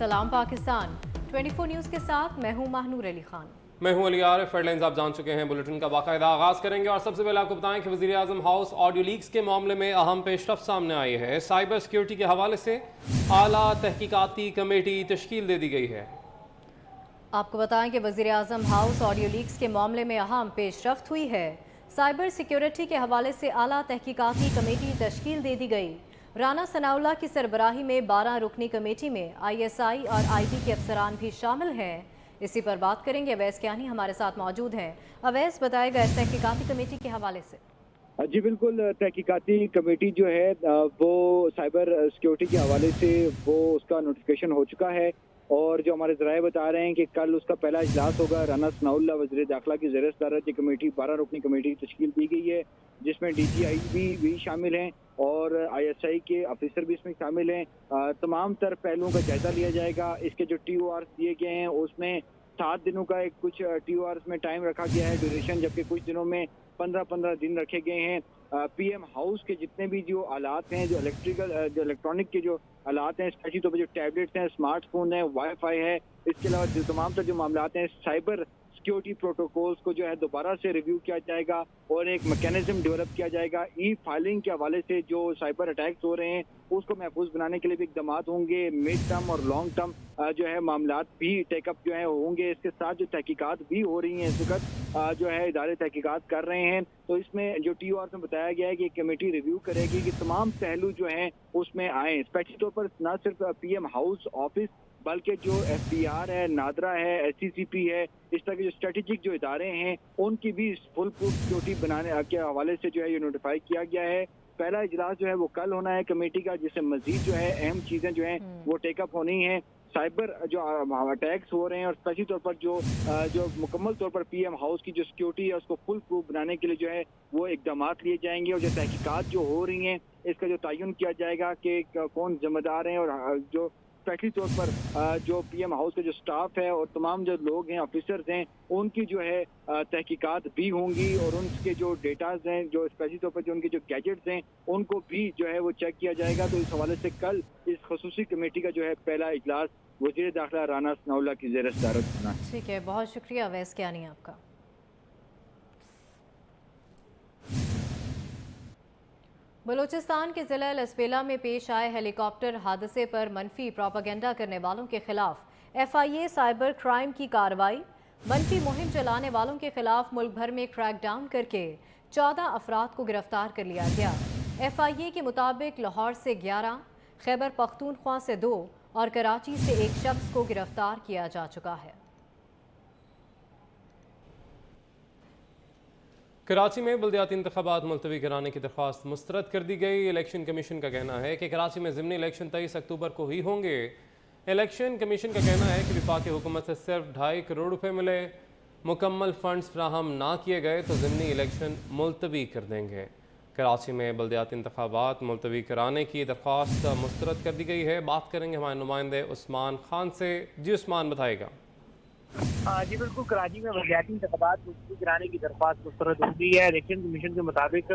सलाम पाकिस्तान 24 न्यूज़ के साथ मैं हूं महानूर अली खान। मैं हूं अली आरिफ। हेडलाइंस आप जान चुके हैं। बुलेटिन का बाकायदा आगाज करेंगे और सबसे पहले आपको बताएं कि वज़ीर आज़म हाउस ऑडियो लीक्स के मामले में अहम पेशरफ्त सामने आई है। साइबर सिक्योरिटी के हवाले से आला तहकीकाती कमेटी तश्कील दे दी गई है। आपको बताएं कि वज़ीर आज़म हाउस ऑडियो लीक्स के मामले में अहम पेशरफ्त हुई है। साइबर सिक्योरिटी के हवाले से आला तहकीकाती कमेटी तश्कील दे दी गई। राना सनाउल्लाह की सरबराही में 12 रुकनी कमेटी में ISI और IB के अफसरान भी शामिल हैं। इसी पर बात करेंगे। अवैस कियानी हमारे साथ मौजूद हैं। अवैस बताएगा इस तहकीकाती कमेटी के हवाले से। जी बिल्कुल, तहकीकाती कमेटी जो है वो साइबर सिक्योरिटी के हवाले से वो उसका नोटिफिकेशन हो चुका है और जो हमारे ज़राए बता रहे हैं कि कल उसका पहला इजलास होगा। राना सनाउल्लाह वज़ीर दाखिला की ज़ेर सदारत ये कमेटी 12 रुकनी कमेटी तश्कील दी गई है, जिसमें DGI भी शामिल हैं और ISI के ऑफिसर भी इसमें शामिल हैं। तमाम तर पहलुओं का जायजा लिया जाएगा। इसके जो TOR दिए गए हैं उसमें 7 दिनों का एक कुछ TOR में टाइम रखा गया है ड्यूरेशन, जबकि कुछ दिनों में 15-15 दिन रखे गए हैं। PM हाउस के जितने भी जो आलात हैं, जो इलेक्ट्रॉनिक के जो आलात हैं, स्पेशली तौर पर जो टैबलेट्स हैं, स्मार्टफोन है, वाईफाई है, इसके अलावा जो तमाम तर जो मामलात हैं, साइबर सिक्योरिटी प्रोटोकॉल्स को जो है दोबारा से रिव्यू किया जाएगा और एक मैकेनिज्म डेवलप किया जाएगा। फाइलिंग के हवाले से जो साइबर अटैक्स हो रहे हैं उसको महफूज बनाने के लिए भी इकदाम होंगे। मिड टर्म और लॉन्ग टर्म जो है मामलात भी टेकअप जो है होंगे। इसके साथ जो तहकीकात भी हो रही हैं, इस वक्त जो है इदारे तहकीकात कर रहे हैं। तो इसमें जो TOR में बताया गया है कि कमेटी रिव्यू करेगी कि तमाम पहलू जो हैं उसमें आए। स्पेशली तौर पर न सिर्फ PM हाउस ऑफिस बल्कि जो FBR है, नादरा है, SCCP है, इस तरह के जो स्ट्रेटेजिक जो इदारे हैं उनकी भी फुल प्रूफ सिक्योरिटी बनाने के हवाले से जो है ये नोटिफाई किया गया है। पहला इजलास जो है वो कल होना है कमेटी का, जिससे मजीद जो है अहम चीजें जो हैं वो टेकअप होनी है। साइबर जो अटैक्स हो रहे हैं और स्पेशली तौर पर जो मुकम्मल तौर पर PM हाउस की जो सिक्योरिटी है उसको फुल प्रूफ बनाने के लिए जो है वो इकदाम लिए जाएंगे और जो तहकीकात जो हो रही हैं इसका जो तयन किया जाएगा कि कौन जिम्मेदार हैं और जो स्पेशली तौर पर जो PM हाउस का जो स्टाफ है और तमाम जो लोग हैं, ऑफिसर्स हैं, उनकी जो है तहकीकात भी होंगी और उनके जो डेटाज हैं, जो स्पेशली तौर पर जो उनके जो गैजेट्स हैं, उनको भी जो है वो चेक किया जाएगा। तो इस हवाले से कल इस खसूसी कमेटी का जो है पहला इजलास वज़ीर दाखिला राना सनाउल्लाह की ज़ेर सदारत होना है। ठीक है, बहुत शुक्रिया अवैस कियानी आपका। बलूचिस्तान के ज़िला लसबेला में पेश आए हेलीकॉप्टर हादसे पर मनफी प्रोपागेंडा करने वालों के खिलाफ FIA साइबर क्राइम की कार्रवाई। मनफी मुहिम चलाने वालों के खिलाफ मुल्क भर में क्रैकडाउन करके 14 अफराद को गिरफ्तार कर लिया गया। FIA के मुताबिक लाहौर से 11, खैबर पख्तूनख्वा से 2 और कराची से 1 शख्स को गिरफ्तार किया जा चुका है। कराची में बल्दियाती इंतखाबात मुलतवी कराने की दरख्वास्त मुस्तरद कर दी गई। इलेक्शन कमीशन का कहना है कि कराची में ज़िमनी इलेक्शन 23 अक्टूबर को ही होंगे। इलेक्शन कमीशन का कहना है कि वफाकी हुकूमत से सिर्फ 2.5 करोड़ रुपए मिले, मुकम्मल फंड्स फ्राहम ना किए गए तो ज़िमनी इलेक्शन मुलतवी कर देंगे। कराची में बल्दियाती इंतखाबात मुलतवी कराने की दरख्वास्त मुस्तरद कर दी गई है। बात करेंगे हमारे नुमाइंदे उस्मान खान से। जी उस्मान, बताएगा। जी बिल्कुल, कराची में बल्दियाती इंतखाबात मुलतवी कराने की दरख्वास्त मुस्तरद हो गई है। इलेक्शन कमीशन के मुताबिक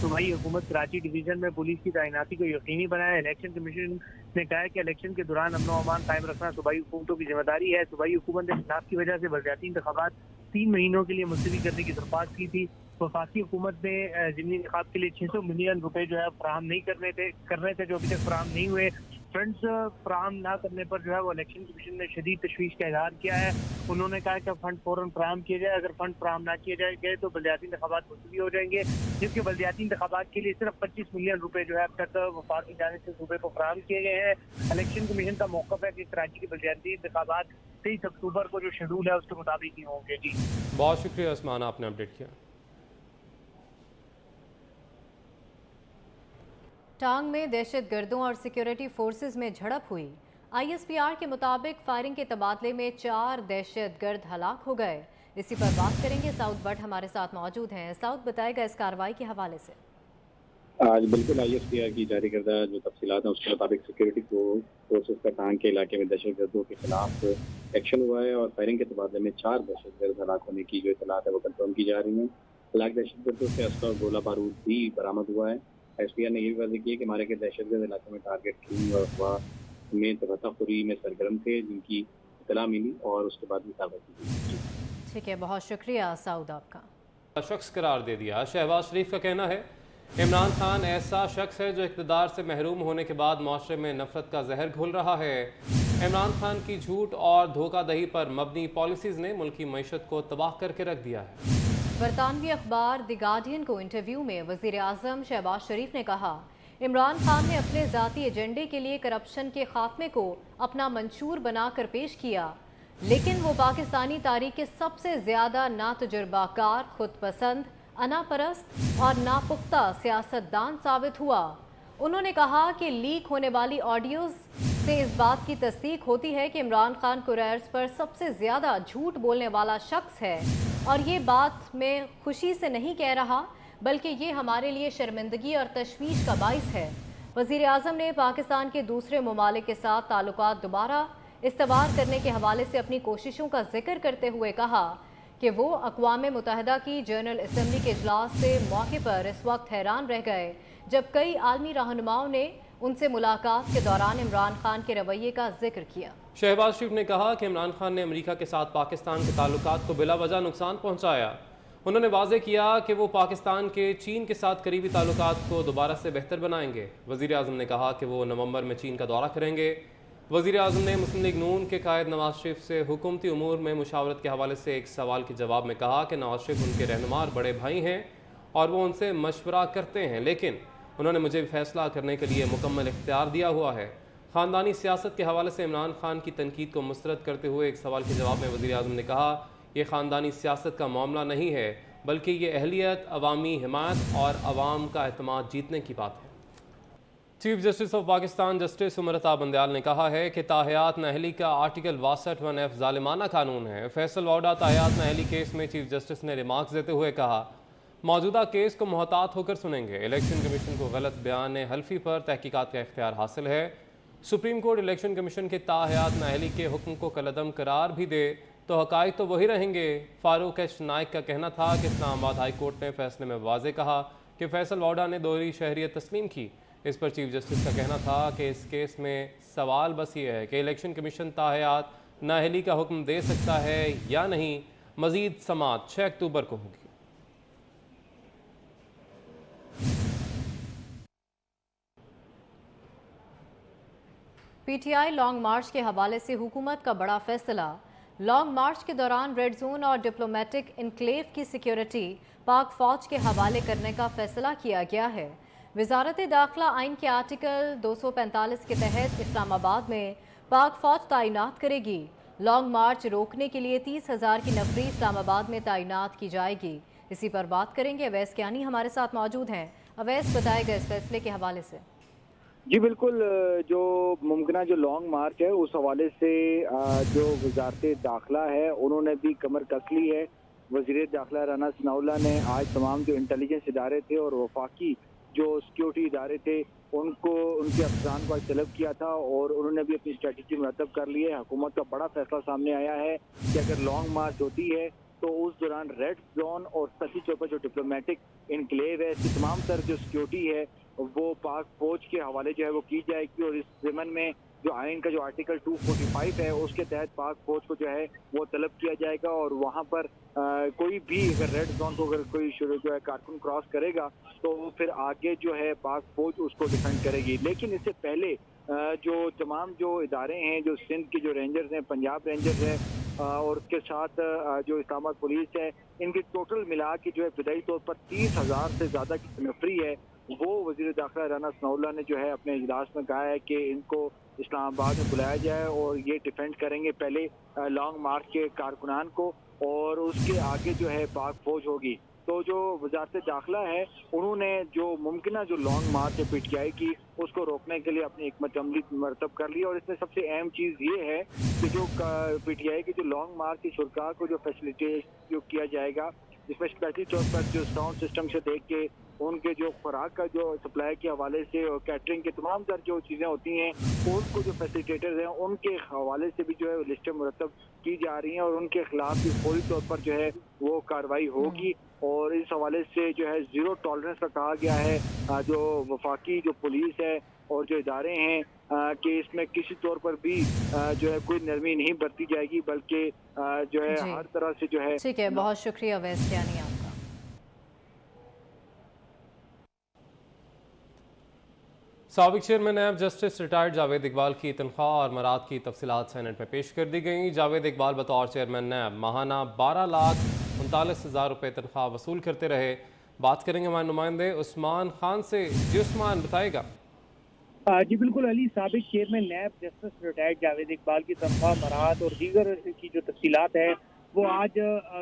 सूबाई हुकूमत कराची डिवीजन में पुलिस की तैनाती को यकीनी बनाए। इलेक्शन कमीशन ने कहा है कि इलेक्शन के दौरान अमन व अमान कायम रखना सूबाई हुकूमतों की जिम्मेदारी है। सूबाई हुकूमत ने खिलाफ की वजह से बल्दियाती इंतखाबात 3 महीनों के लिए मुलतवी करने की दरख्वास्त की थी। वफाकी हुकूमत ने ज़िमनी इंतखाब के लिए 600 मिलियन रुपए जो है फराहम नहीं करने थे जो अभी तक फराहम नहीं हुए। फंड्स फराहम ना करने पर जो है वो इलेक्शन कमीशन ने शदीद तशवीश का इजहार किया है। उन्होंने कहा कि फंड फौरन फराहम किए जाए। अगर फंड फराहम ना किए जाएंगे तो बल्दियाती इंतखाबात मुलतवी हो जाएंगे, जबकि बल्दियाती इंतखाबात के लिए सिर्फ 25 मिलियन रुपए जो है अब तक वफाक की जानिब से सूबे को फराहम किए गए हैं। इलेक्शन कमीशन का मौक़िफ़ है कि कराची के बल्दियाती इंतखाबात 23 अक्टूबर को जो शेड्यूल है उसके मुताबिक ही होंगे। जी बहुत शुक्रिया उस्मान, आपने अपडेट किया। टांग में दहशतगर्दों और सिक्योरिटी फोर्सेज में झड़प हुई। ISPR के मुताबिक फायरिंग के तबादले में 4 दहशतगर्द हलाक हो गए। इसी पर बात करेंगे। साउद भट्ट हमारे साथ मौजूद हैं। साउद, बताएगा इस कार्रवाई के हवाले से। आज बिल्कुल ISPR की जारी करदा जो तफसीलात हैं उसके मुताबिक सिक्योरिटी फोर्सेज का टांग के इलाके में दहशतगर्दों के खिलाफ एक्शन हुआ है और फायरिंग के तबादले में 4 दहशतगर्द हलाक होने की जो इतलात है वो कंफर्म की जा रही हैं। हलाक दहशतगर्दों से असला गोला बारूद भी बरामद हुआ है। ISPR ने ये भी वाज़ेह की है कि मारे के दहशतगर्द इलाके में टारगेट किलिंग और अगवा में तबाताखुरी में सरगर्म थे, जिनकी इतला मिली और उसके बाद भी कार्रवाई की गई। ठीक है, बहुत शुक्रिया साउद आपका। शख्स करार दे दिया। शहबाज शरीफ का कहना है इमरान खान ऐसा शख्स है जो इक़्तिदार से महरूम होने के बाद माशरे में नफरत का जहर घोल रहा है। इमरान खान की झूठ और धोखाधड़ी पर मबनी पॉलिसीज़ ने मुल्क की मईशत को तबाह करके रख दिया है। बरतानवी अखबार द गार्डियन को इंटरव्यू में वज़ीर आज़म शहबाज शरीफ ने कहा, इमरान खान ने अपने ज़ाती एजेंडे के लिए करप्शन के खात्मे को अपना मंशूर बनाकर पेश किया, लेकिन वो पाकिस्तानी तारीख के सबसे ज़्यादा नातजुर्बाकार, खुद पसंद, अनापरस्त और नापुख्ता सियासतदान साबित हुआ। उन्होंने कहा कि लीक होने वाली ऑडियोज़ से इस बात की तस्दीक होती है कि इमरान खान कुरैश पर सबसे ज़्यादा झूठ बोलने वाला शख्स है, और ये बात मैं खुशी से नहीं कह रहा, बल्कि ये हमारे लिए शर्मिंदगी और तशवीश का बाइस है। वज़ीर आज़म ने पाकिस्तान के दूसरे ममालिक के साथ ताल्लुकात दोबारा इस्तवार करने के हवाले से अपनी कोशिशों का जिक्र करते हुए कहा कि वो अक़वाम मुत्तहिदा की जनरल असम्बली के इजलास से मौके पर इस वक्त हैरान रह गए जब कई आलमी रहनुमाओं ने उनसे मुलाकात के दौरान इमरान खान के रवैये का जिक्र किया। शहबाज शरीफ ने कहा कि इमरान खान ने अमेरिका के साथ पाकिस्तान के ताल्लुकात को बिला वजह नुकसान पहुंचाया। उन्होंने वाज़ेह किया कि वो पाकिस्तान के चीन के साथ करीबी ताल्लुकात को दोबारा से बेहतर बनाएंगे। वज़ीर आज़म ने कहा कि वो नवंबर में चीन का दौरा करेंगे। वज़ीर आज़म ने मुस्लिम लीग नून के कायद नवाज शरीफ से हुकूमती उमूर में मुशावरत के हवाले से एक सवाल के जवाब में कहा कि नवाज शरीफ उनके रहनुमा और बड़े भाई हैं और वो उनसे मशवरा करते हैं, लेकिन उन्होंने मुझे फैसला करने के लिए मुकम्मल इख्तियार दिया हुआ है। ख़ानदानी सियासत के हवाले से इमरान खान की तनकीद को मुस्तरद करते हुए एक सवाल के जवाब में वज़ीर आज़म ने कहा, यह ख़ानदानी सियासत का मामला नहीं है, बल्कि ये अहलियत, अवामी हिमायत और अवाम का एतमाद जीतने की बात है। Chief justice of Pakistan justice Umar Ata Bandial ने कहा है कि ताहियात नाअहली का आर्टिकल 62(1)(f) ज़ालिमाना कानून है। फैसल वाडा ताहियात नाअहली केस में चीफ जस्टिस ने रिमार्क्स देते हुए कहा, मौजूदा केस को मोहतात होकर सुनेंगे। इलेक्शन कमीशन को गलत बयान हल्फी पर तहकीकात का इख्तियार हासिल है। सुप्रीम कोर्ट इलेक्शन कमीशन के ताहियात नाअहली के हुक्म को कलअदम करार भी दे तो हक़ाइक़ तो वही रहेंगे। फारूक एच नाइक का कहना था कि इस्लामाबाद हाई कोर्ट ने फैसले में वाज़ेह कहा कि फैसल वाडा ने दोहरी शहरियत तस्लीम की। इस पर चीफ जस्टिस का कहना था कि इस केस में सवाल बस ये है कि इलेक्शन कमीशन ताहियात नाअहली का हुक्म दे सकता है या नहीं। मज़ीद समाअत 6 अक्टूबर को होगी। पीटीआई लॉन्ग मार्च के हवाले से हुकूमत का बड़ा फैसला। लॉन्ग मार्च के दौरान रेड जोन और डिप्लोमेटिक इनक्लेव की सिक्योरिटी पाक फौज के हवाले करने का फैसला किया गया है। वजारत दाखिला आइन के आर्टिकल 245 के तहत इस्लामाबाद में पाक फौज तैनात करेगी। लॉन्ग मार्च रोकने के लिए 30,000 की नफरी इस्लामाबाद में तैनात की जाएगी। इसी पर बात करेंगे, अवैस कियानी हमारे साथ मौजूद हैं। अवैस, बताएगा इस फैसले के हवाले से। जी बिल्कुल, जो मुमकिन जो लॉन्ग मार्च है उस हवाले से जो वजारत दाखिला है उन्होंने भी कमर कस ली है। वज़ीर दाखिला राना सनाउल्लाह ने आज तमाम जो इंटेलिजेंस इदारे थे और वफाकी जो सिक्योरिटी इदारे थे उनको, उनके अफसरान को आज तलब किया था और उन्होंने भी अपनी स्ट्रेटजी मुरतब कर ली है। हुकूमत का बड़ा फैसला सामने आया है कि अगर लॉन्ग मार्च होती है तो उस दौरान रेड जोन और सची चौक पर जो डिप्लोमेटिक इनक्लेव है, इसकी तमाम तर जो सिक्योरिटी है वो पाक फौज के हवाले जो है वो की जाएगी। और इस ज़मन में जो आइन का जो आर्टिकल 245 है उसके तहत पाक फौज को जो है वो तलब किया जाएगा और वहाँ पर कोई भी अगर रेड जोन को अगर कोई शुरू जो है कारकुन क्रॉस करेगा तो फिर आगे जो है पाक फौज उसको डिफेंड करेगी। लेकिन इससे पहले जो तमाम जो इदारे हैं, जो सिंध के जो रेंजर्स हैं, पंजाब रेंजर्स हैं और उसके साथ जो इस्लामाबाद पुलिस है, इनकी टोटल मिला के जो है विदाई तौर पर 30,000 से ज़्यादा की नफरी है वो वज़ीर दाखिला राना सनाउल्लाह ने जो है अपने इजलास में कहा है कि इनको इस्लामाबाद में बुलाया जाए और ये डिफेंड करेंगे पहले लॉन्ग मार्च के कारकुनान को और उसके आगे जो है पाक फौज होगी। तो जो वजारत दाखिला है उन्होंने जो मुमकिन जो लॉन्ग मार्च है पीटीआई की उसको रोकने के लिए अपनी हिकमत अमली मरतब कर ली। और इसमें सबसे अहम चीज़ ये है कि जो पीटीआई की जो लॉन्ग मार्च की शुरा को जो फैसिलिटेट जो किया जाएगा, जिसमें स्पेशली तौर पर जो साउंड सिस्टम से देख के उनके जो खुराक का जो सप्लाई के हवाले से और कैटरिंग के तमाम तर जो चीज़ें होती हैं उनको जो फैसिलिटेटर्स हैं उनके हवाले से भी जो है लिस्टें मुरतब की जा रही हैं और उनके खिलाफ भी फौरी तौर पर जो है वो कार्रवाई होगी। और इस हवाले से जो है ज़ीरो टॉलरेंस का कहा गया है। जो वफाकी जो पुलिस है और जो इदारे हैं कि इसमें किसी तौर पर भी जो है कोई नरमी नहीं बरती जाएगी, बल्कि जो है जी हर तरह से जो है। ठीक है, बहुत शुक्रिया अवैस कियानी आपका। साबिक chairman NAB justice retired Javed Iqbal की तनख्वाह और मराद की तफसीलात सेनेट में पेश कर दी गई। जावेद इकबाल बतौर चेयरमैन नैब माहाना 12,39,000 रुपये तनख्वाह वसूल करते रहे। बात करेंगे हमारे नुमाइंदे उस्मान खान से। जी उस्मान, बताएगा। जी बिल्कुल अली, साबिक chairman NAB justice retired Javed Iqbal की तनख्वाह, मराहत और दीगर की जो तफसीलात है वो आज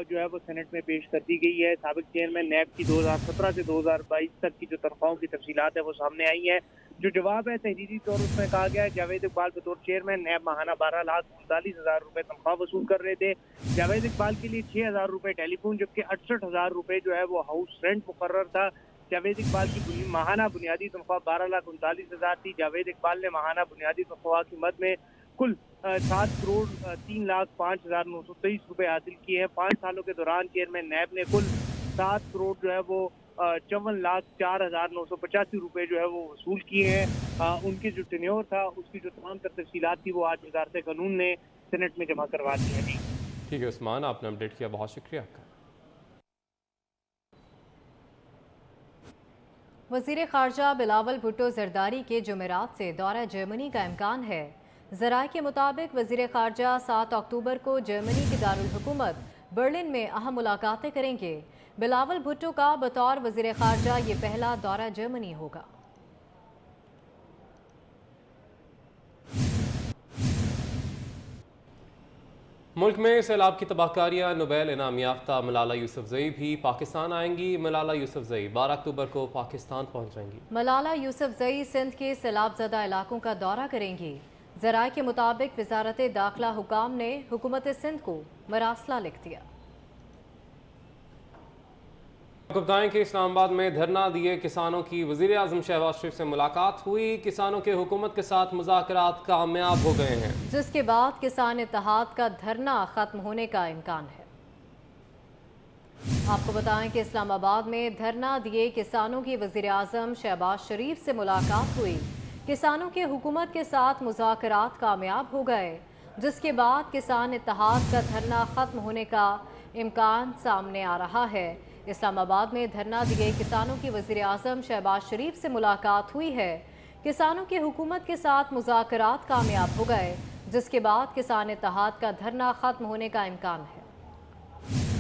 जो है वो सेनेट में पेश कर दी गई है। साबिक चेयरमैन नैब की 2017 से 2022 तक की जो तनख्वाहों की तफसीलात है वो सामने आई है। जो जवाब है तहरीरी तौर उसमें कहा गया है जावेद इकबाल बतौर चेयरमैन नैब माहाना 12,39,000 रुपये तनख्वाह वसूल कर रहे थे। जावेद इकबाल के लिए 6,000 रुपये टेलीफोन, जबकि 68,000 रुपये जो है वो हाउस रेंट मुकर्रर था। जावेद इकबाल की माहाना बुनियादी तनख्वाह 12,39,000 थी। जावेद इकबाल ने माहाना बुनियादी तनख्वाह की मद में कुल 7,03,05,923 रुपए हासिल किए हैं। 5 सालों के दौरान चेयरमैन नैब ने कुल 7 करोड़ जो है वो 54,04,985 रुपए जो है वो वसूल किए हैं। उनकी जो टेन्योर था उसकी जो तमाम तफसीलात थी वो आज वज़ारत कानून ने सेनेट में जमा करवा दी है। ठीक है उस्मान, आपने अपडेट किया, बहुत शुक्रिया आपका। वज़ीर ख़ारजा बिलावल भुट्टो जरदारी के जुमेरात से दौरा जर्मनी का इम्कान है। ज़राए के मुताबिक वज़ीर ख़ारजा 7 अक्टूबर को जर्मनी की दारुल हुकूमत बर्लिन में अहम मुलाकातें करेंगे। बिलावल भुट्टो का बतौर वज़ीर ख़ारजा ये पहला दौरा जर्मनी होगा। मुल्क में सैलाब की तबाहकारियाँ, नोबेल इनाम याफ्ता मलाला यूसुफजई भी पाकिस्तान आएंगी। मलाला यूसुफजई 12 अक्टूबर को पाकिस्तान पहुँच जाएंगी। मलाला यूसुफजई सिंध के सैलाबज़दा इलाकों का दौरा करेंगी। ज़राए के मुताबिक वज़ारत दाखिला हुकाम ने हुकूमत सिंध को मरासला लिख दिया। आपको बताएं कि इस्लामाबाद में धरना दिए किसानों की वज़ीर आज़म शहबाज शरीफ से मुलाकात हुई। किसानों के हुकूमत के साथ मुज़ाकरात कामयाब हो गए हैं, जिसके बाद किसान इत्तेहाद का धरना खत्म होने का इम्कान है। आपको बताएं कि इस्लामाबाद में धरना दिए किसानों की वज़ीर आज़म शहबाज शरीफ से मुलाकात हुई। किसानों के हुकूमत के साथ मुज़ाकरात कामयाब हो गए, जिसके बाद किसान इत्तेहाद का धरना खत्म होने का इम्कान सामने आ रहा है। इस्लामाबाद में धरना दिए किसानों की वज़ीर आज़म शहबाज शरीफ से मुलाकात हुई है। किसानों के हुकूमत के साथ मुज़ाकरात कामयाब हो गए, जिसके बाद किसान इत्तेहाद का धरना ख़त्म होने का इम्कान है।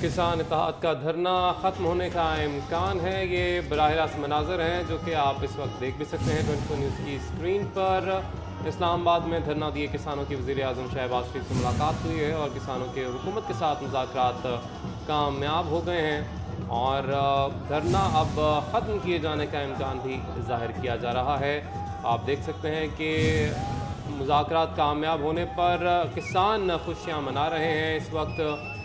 किसान इत्तेहाद का धरना ख़त्म होने का इम्कान है। ये बराह रास्त मनाज़र हैं जो कि आप इस वक्त देख भी सकते हैं 24 न्यूज़ की स्क्रीन पर। इस्लामाबाद में धरना दिए किसानों की वज़ीर आज़म शहबाज शरीफ से मुलाकात हुई है और किसानों के हुकूमत के साथ मुज़ाकरात कामयाब हो गए हैं और धरना अब ख़त्म किए जाने का इम्कान भी ज़ाहिर किया जा रहा है। आप देख सकते हैं कि मुज़ाकरात कामयाब होने पर किसान खुशियाँ मना रहे हैं। इस वक्त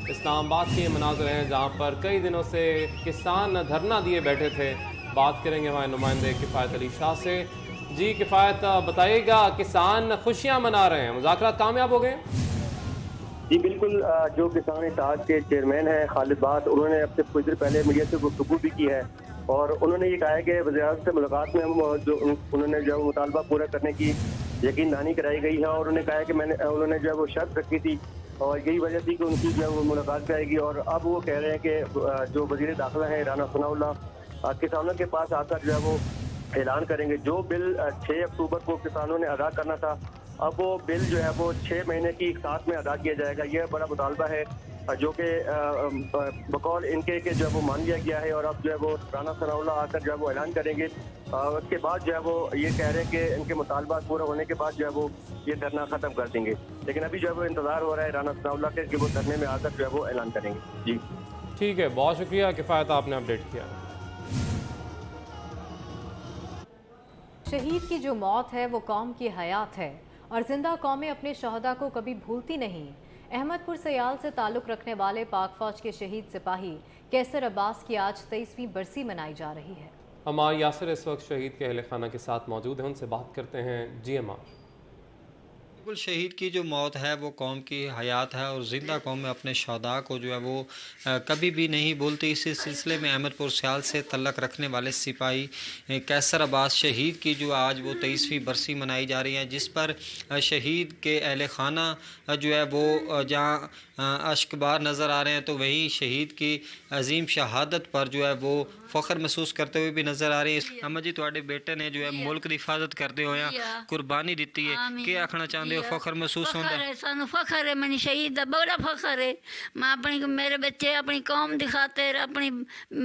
इस्लामाबाद के मनाज़र हैं जहाँ पर कई दिनों से किसान धरना दिए बैठे थे। बात करेंगे हमारे नुमाइंदे किफ़ायत अली शाह से। जी किफ़ायत, बताइएगा, किसान खुशियाँ मना रहे हैं, मुज़ाकरात कामयाब हो गए? जी बिल्कुल, जो किसान इत्तेहाद के चेयरमैन हैं खालिद बात, उन्होंने अब से कुछ देर पहले मीडिया से गुफ्तगू भी की है और उन्होंने ये कहा है कि वज़ीर-ए-आज़म से मुलाकात में जो उन्होंने जो मुतालबा पूरा करने की यकीन दहानी कराई गई है और उन्होंने कहा है कि उन्होंने जो है वो शर्त रखी थी और यही वजह थी कि उनकी जो है मुलाकात कराएगी। और अब वो कह रहे हैं कि जो वज़ीर दाखिला है राना सनाउल्लाह किसानों के पास आकर जो है वो ऐलान करेंगे। जो बिल 6 अक्टूबर को किसानों ने अदा करना था, अब वो बिल जो है वो 6 महीने की एक साथ में अदा किया जाएगा। यह बड़ा मुतालबा है जो कि बकौल इनके के जो है वो मान लिया गया है और अब जो है वो राना सनाउल्लाह आकर जो है वो ऐलान करेंगे। उसके बाद जो है वो ये कह रहे हैं कि इनके मुतालबा पूरा होने के बाद जो है वो ये धरना ख़त्म कर देंगे। लेकिन अभी जो है वो इंतज़ार हो रहा है राना सनाउल्लाह के कि वो धरने में आकर जो है वो ऐलान करेंगे। जी ठीक है, बहुत शुक्रिया किफ़ायत, आपने अपडेट किया। शहीद की जो मौत है वो कौम की हयात है और जिंदा कौमें अपने शहदा को कभी भूलती नहीं। अहमदपुर सयाल से ताल्लुक़ रखने वाले पाक फ़ौज के शहीद सिपाही कैसर अब्बास की आज 23वीं बरसी मनाई जा रही है। हमार यासिर इस वक्त शहीद के अहल खाना के साथ मौजूद हैं, उनसे बात करते हैं। जी अमार। बिल्कुल, शहीद की जो मौत है वो कौम की हयात है और ज़िंदा कौम में अपने शहदा को जो है वो कभी भी नहीं भूलती। इसी सिलसिले में अहमदपुर सियाल से तल्लक रखने वाले सिपाही कैसर अब्बास शहीद की जो आज वो 23वीं बरसी मनाई जा रही है, जिस पर शहीद के अहल खाना जो है वो जहाँ अश्कबार नज़र आ रहे हैं, तो वहीं शहीद की अजीम शहादत पर जो है वो फ़ख्र महसूस करते हुए भी नज़र आ रहे हैं। अम्मा जी, तुहाडे बेटे ने जो है मुल्क की हिफाजत करते हुए कुर्बानी दी है, क्या आखना चाहते हो? फ़ख्र महसूस होता है? सानू फ़ख्र है, मैंने शहीद का बड़ा फ़ख्र है। मैं अपनी मेरे बच्चे अपनी कौम की खातिर, अपनी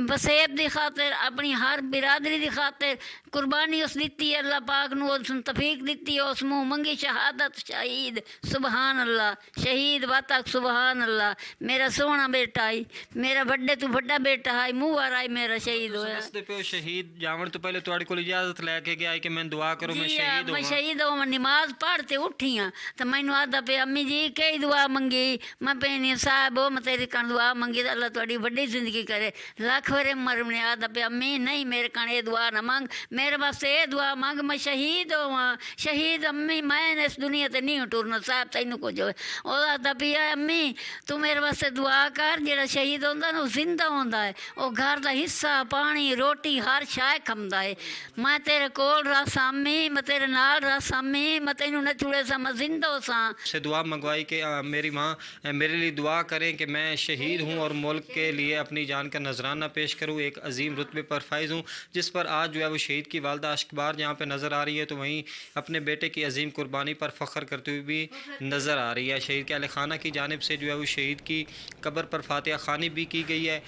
वसेब की खातिर, अपनी हर बिरादरी की खातिर कुर्बानी उस दी है। अल्लाह पाक ने उस तफीक दी है, उस मुँह मंगी शहादत। शहीद सुबहान अल्लाह, शहीद वातक सुबहान अल्लाह। मेरा सोहना बेटा आई, मेरा बड़े तू बड़ा बेटा आई, मुँह वार आई मेरा शहीद होया। शहीद जावन तो पहले तुहाडे कोल इजाजत लैके गया कि मैं दुआ करूं, मैं शहीद मैं शहीद होवां। नमाज पढ़ते उठी हाँ तो मैनू आदा पे अम्मी जी कई दुआ मंगी। मैं भैनी साहब हो मैं तेरी कण दुआ मंगी तो अल्लाह तुहाडी वड्डी जिंदगी करे, लख वरे मर। ने आदा पे अम्मी नहीं मेरे कण ये दुआ ना मंग, मेरे वास्ते ये दुआ मंग मैं शहीद होवां। शहीद अम्मी मैं इस दुनिया ते नहीं टुरना साहब तैनू कुछ होए। ओह आदा पे अम्मी तू मेरे वास्ते दुआ कर, जेड़ा शहीद होंदा ना जिंदा होंदा है, वो घर का हिस्सा पानी रोटी हर शाय खमदा है। मैं तेरे कोल रस अम्मी, मैं तेरे नाल रस अम्मी, मैं तेनू न छुड़े सा, मैं जिंदा सा। से दुआ मंगवाई कि मेरी माँ मेरे लिए दुआ करें कि मैं शहीद हूँ और मुल्क के लिए अपनी जान का नजराना पेश करूँ, एक अजीम रुतबे पर फाइज हूँ, जिस पर आज जो है वो शहीद की वालदा अश्कबार जहाँ पे नज़र आ रही है, तो वहीं अपने बेटे की अजीम कुर्बानी पर फ़ख्र करते हुए भी नज़र आ रही है। शहीद के अहल खाना की जानिब से जो है वो शहीद की कब्र पर फातिहा खानी भी की गई है।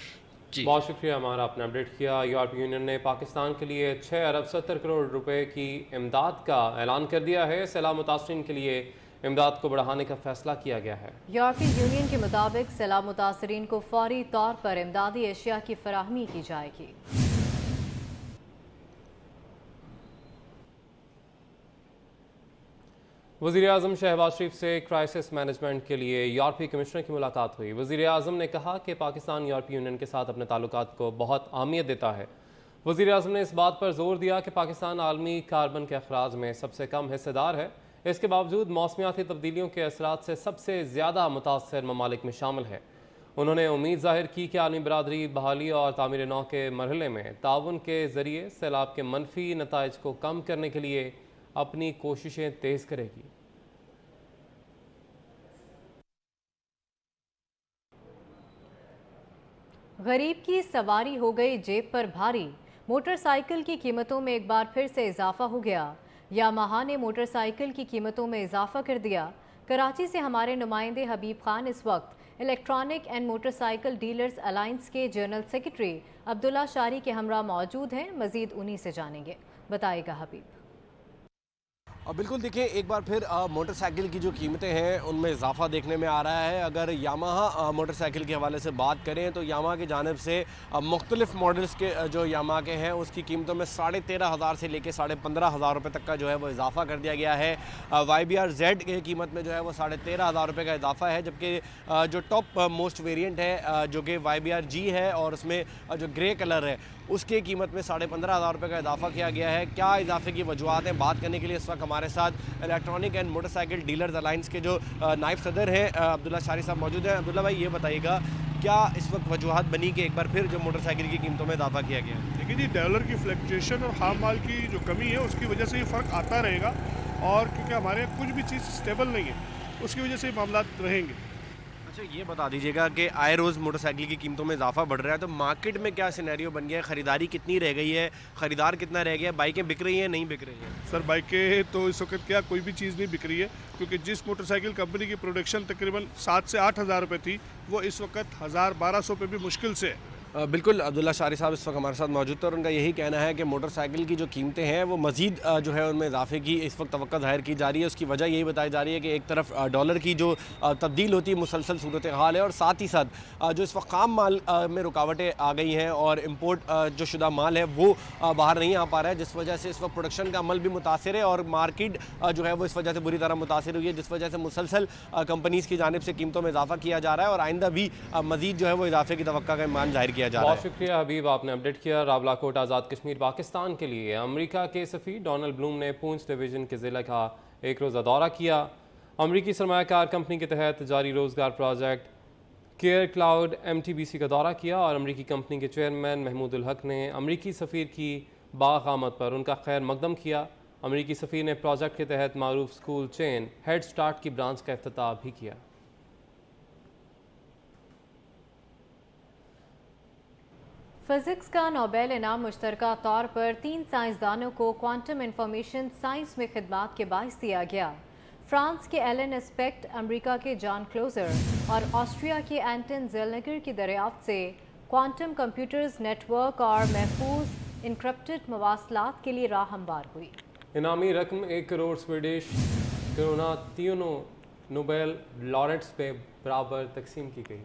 जी बहुत शुक्रिया हमारा, आपने अपडेट किया। यूरोपीय यूनियन ने पाकिस्तान के लिए 6 अरब 70 करोड़ रुपए की इमदाद का ऐलान कर दिया है। सैलाब मुतासरीन के लिए इमदाद को बढ़ाने का फैसला किया गया है। यूरोपीय यूनियन के मुताबिक सैलाब मुतासरीन को फौरी तौर पर इमदादी अशिया की फराहमी की जाएगी। वज़ीर-ए-आज़म शहबाज शरीफ से क्राइसिस मैनेजमेंट के लिए यूरोपीय कमिश्नर की मुलाकात हुई। वज़ीर-ए-आज़म ने कहा कि पाकिस्तान यूरोपीय यूनियन के साथ अपने ताल्लुकात को बहुत अहमियत देता है। वज़ीर-ए-आज़म ने इस बात पर जोर दिया कि पाकिस्तान आलमी कार्बन के अखराज में सबसे कम हिस्सेदार है, इसके बावजूद मौसमियाती तब्दीलियों के असरात से सबसे ज़्यादा मुतासर ममालिक में शामिल है। उन्होंने उम्मीद ज़ाहिर की कि आलमी बरादरी बहाली और तामीर नौ के मरहले में ताउन के ज़रिए सैलाब के मनफी नताइज को कम करने के लिए अपनी कोशिशें तेज़ करेगी। गरीब की सवारी हो गई जेब पर भारी, मोटरसाइकिल की कीमतों में एक बार फिर से इजाफा हो गया। यामाहा ने मोटरसाइकिल की कीमतों में इजाफा कर दिया। कराची से हमारे नुमाइंदे हबीब खान इस वक्त electronic and motorcycle dealers alliance के जनरल सेक्रेटरी अब्दुल्ला शारी के हमरा मौजूद हैं। मजीद उन्हीं से जानेंगे, बताएगा हबीब। बिल्कुल, देखिए एक बार फिर मोटरसाइकिल की जो कीमतें हैं उनमें इजाफा देखने में आ रहा है। अगर यामाहा मोटरसाइकिल के हवाले से बात करें तो यामाहा की जानिब से मुख्तलिफ मॉडल्स के जो यामाहा के हैं उसकी कीमतों में 13,500 से लेकर 15,500 रुपये तक का जो है वो इजाफा कर दिया गया है। YBR Z की कीमत में जो है वो 13,500 रुपये का इजाफा है, जबकि जो टॉप मोस्ट वेरियंट है जो कि YBR G है और उसमें जो ग्रे कलर है उसकी कीमत में 15,500 रुपये का इजाफा किया गया है। क्या इजाफे की वजूहत हैं, बात करने के लिए इस वक्त हमारे साथ electronic and motorcycle dealers alliance के जो नायब सदर हैं अब्दुल्ला शारी साहब मौजूद हैं। अब्दुल्ला भाई, ये बताइएगा क्या इस वक्त वजूहत बनी कि एक बार फिर जो मोटरसाइकिल की कीमतों में इजाफा किया गया है? देखिए जी, डॉलर की फ्लक्चुएशन और खाम माल की जो कमी है उसकी वजह से ये फ़र्क आता रहेगा, और क्योंकि हमारे यहाँ कुछ भी चीज़ स्टेबल नहीं है उसकी वजह से ये मामला रहेंगे। अच्छा, ये बता दीजिएगा कि आए रोज़ मोटरसाइकिल की कीमतों में इजाफा बढ़ रहा है, तो मार्केट में क्या सिनेरियो बन गया है? ख़रीदारी कितनी रह गई है, ख़रीदार कितना रह गया, बाइकें बिक रही हैं नहीं बिक रही हैं? सर, बाइकें तो इस वक्त क्या कोई भी चीज़ नहीं बिक रही है, क्योंकि जिस मोटरसाइकिल कंपनी की प्रोडक्शन तकरीबन 7 से 8 हज़ार रुपये थी वो इस वक्त 1,000-1,200 पे भी मुश्किल से है। बिल्कुल, अब्दुल्ला शारी साहब इस वक्त हमारे साथ मौजूद थे और उनका यही कहना है कि मोटरसाइकिल की जो कीमतें हैं वो मज़ीद जो है उनमें इजाफे की इस वक्त तवक्को ज़ाहिर की जा रही है। उसकी वजह यही बताई जा रही है कि एक तरफ डॉलर की जो तब्दील होती है मुसलसल सूरत हाल है, और साथ ही साथ जो इस वक्त खाम माल में रुकावटें आ गई हैं और इम्पोर्ट जो शुदा माल है वो बाहर नहीं आ पा रहा है, जिस वजह से इस वक्त प्रोडक्शन का अमल भी मुतासर है और मार्केट जो है वो इस वजह से बुरी तरह मुतासर हुई है, जिस वजह से मुसलसल कंपनीज़ की जानिब से कीमतों में इजाफा किया जा रहा है और आइंदा भी मज़ीद जो है वो इजाफे की तवक्को का ईमान जाहिर किया जा रहा है। बहुत शुक्रिया हबीब, आपने अपडेट किया। रावलाकोट आज़ाद कश्मीर पाकिस्तान के लिए अमेरिका के सफ़ीर डोनाल्ड ब्लूम ने पूंछ डिवीज़न के ज़िले का एक रोज़ा दौरा किया। अमरीकी सरमायाकार कंपनी के तहत जारी रोजगार प्रोजेक्ट केयर क्लाउड MTBC का दौरा किया और अमरीकी कंपनी के चेयरमैन महमूद उल हक ने अमरीकी सफ़ीर की बाआमद पर उनका खैर मकदम किया। अमरीकी सफ़ीर ने प्रोजेक्ट के तहत मारूफ स्कूल चेन हेड स्टार्ट की ब्रांच का इफ्तिताह भी किया। फिजिक्स का नोबेल इनाम मुश्तरका तौर पर 3 साइंसदानों को क्वांटम इंफॉर्मेशन साइंस में खिदमात के बाइस दिया गया। फ्रांस के एलन एस्पेक्ट, अमेरिका के जॉन क्लोजर और ऑस्ट्रिया के एंटन जेलनगर की दरियाफ्त से क्वांटम कंप्यूटर्स नेटवर्क और महफूज इनक्रप्टेड मवासलात के लिए राह हमवार हुई। इनामी रकम 1 करोड़ स्वीडिश क्रोना तीनों नोबेल लॉरेट्स पे बराबर तकसीम की गई।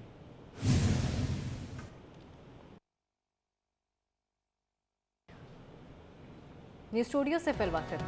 न्यूज़ स्टूडियो से फिल वक्त